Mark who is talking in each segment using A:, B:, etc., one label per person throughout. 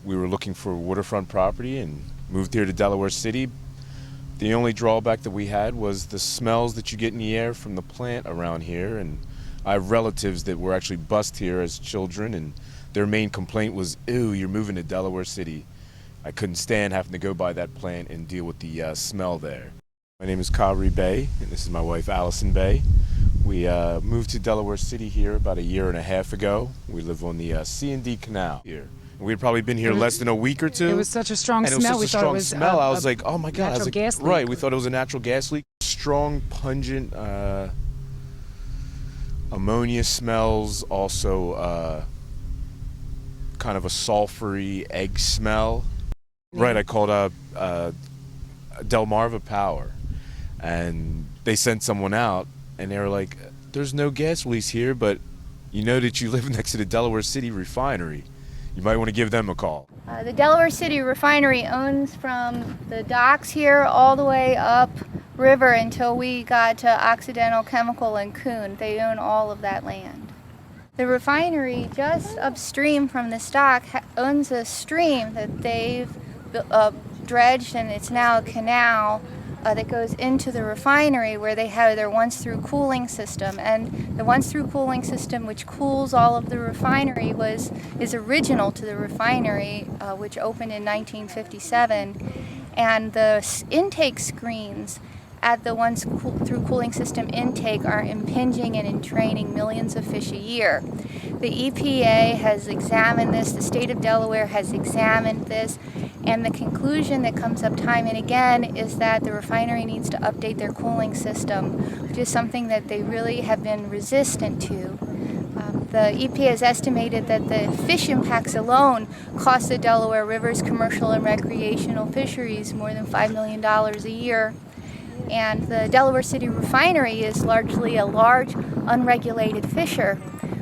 A: We were looking for waterfront property and moved here to Delaware City. The only drawback that we had was the smells that you get in the air from the plant around here, and I have relatives that were actually bused here as children, and their main complaint was, ew, you're moving to Delaware City. I couldn't stand having to go by that plant and deal with the smell there. My name is Kavri Bay, and this is my wife Allison Bay. We moved to Delaware City here about 1.5 years ago. We live on the C&D Canal here. We had probably been here less than a week or two.
B: It was such a strong smell.
A: It was such a strong smell. I was like, oh my God. I was like,
B: gas leak.
A: right, we thought it was a natural gas leak. Strong, pungent ammonia smells, also kind of a sulfury egg smell. Yeah. Right, I called up Delmarva Power, and they sent someone out, and they were like, there's no gas release here, but you know that you live next to the Delaware City refinery. You might want to give them a call.
C: The Delaware City refinery owns from the docks here all the way up river until we got to Occidental Chemical and Coon. They own all of that land. The refinery just upstream from this dock owns a stream that they've dredged, and it's now a canal that goes into the refinery where they have their once-through cooling system. And the once-through cooling system, which cools all of the refinery, is original to the refinery, which opened in 1957. And the intake screens at the once-through cooling system intake are impinging and entraining millions of fish a year. The EPA has examined this, the state of Delaware has examined this, and the conclusion that comes up time and again is that the refinery needs to update their cooling system, which is something that they really have been resistant to. The EPA has estimated that the fish impacts alone cost the Delaware River's commercial and recreational fisheries more than $5 million a year. And the Delaware City refinery is largely a large, unregulated fisher,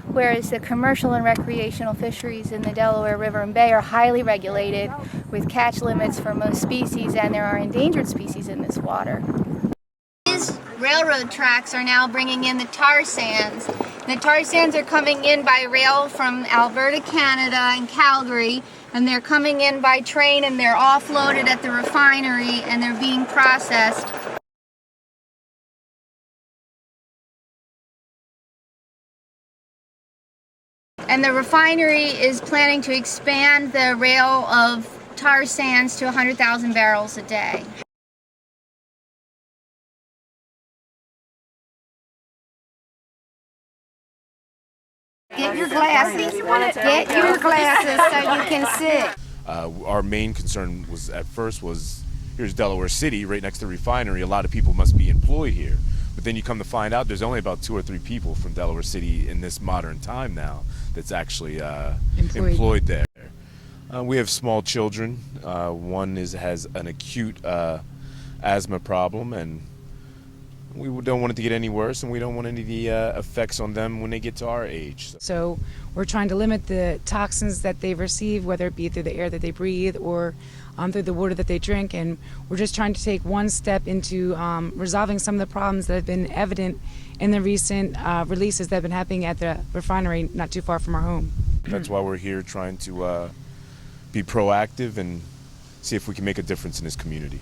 C: whereas the commercial and recreational fisheries in the Delaware River and Bay are highly regulated with catch limits for most species, and there are endangered species in this water. These railroad tracks are now bringing in the tar sands. The tar sands are coming in by rail from Alberta, Canada and Calgary, and they're coming in by train, and they're offloaded at the refinery and they're being processed. And the refinery is planning to expand the rail of tar sands to 100,000 barrels a day. Get your glasses. Get your glasses so you can sit.
A: Our main concern was at first here's Delaware City right next to the refinery. A lot of people must be employed here. But then you come to find out there's only about 2 or 3 people from Delaware City in this modern time now that's actually employed there. We have small children. One has an acute asthma problem, and we don't want it to get any worse, and we don't want any of the effects on them when they get to our age.
B: So we're trying to limit the toxins that they receive, whether it be through the air that they breathe or through the water that they drink, and we're just trying to take one step into resolving some of the problems that have been evident in the recent releases that have been happening at the refinery not too far from our home.
A: That's why we're here, trying to be proactive and see if we can make a difference in this community.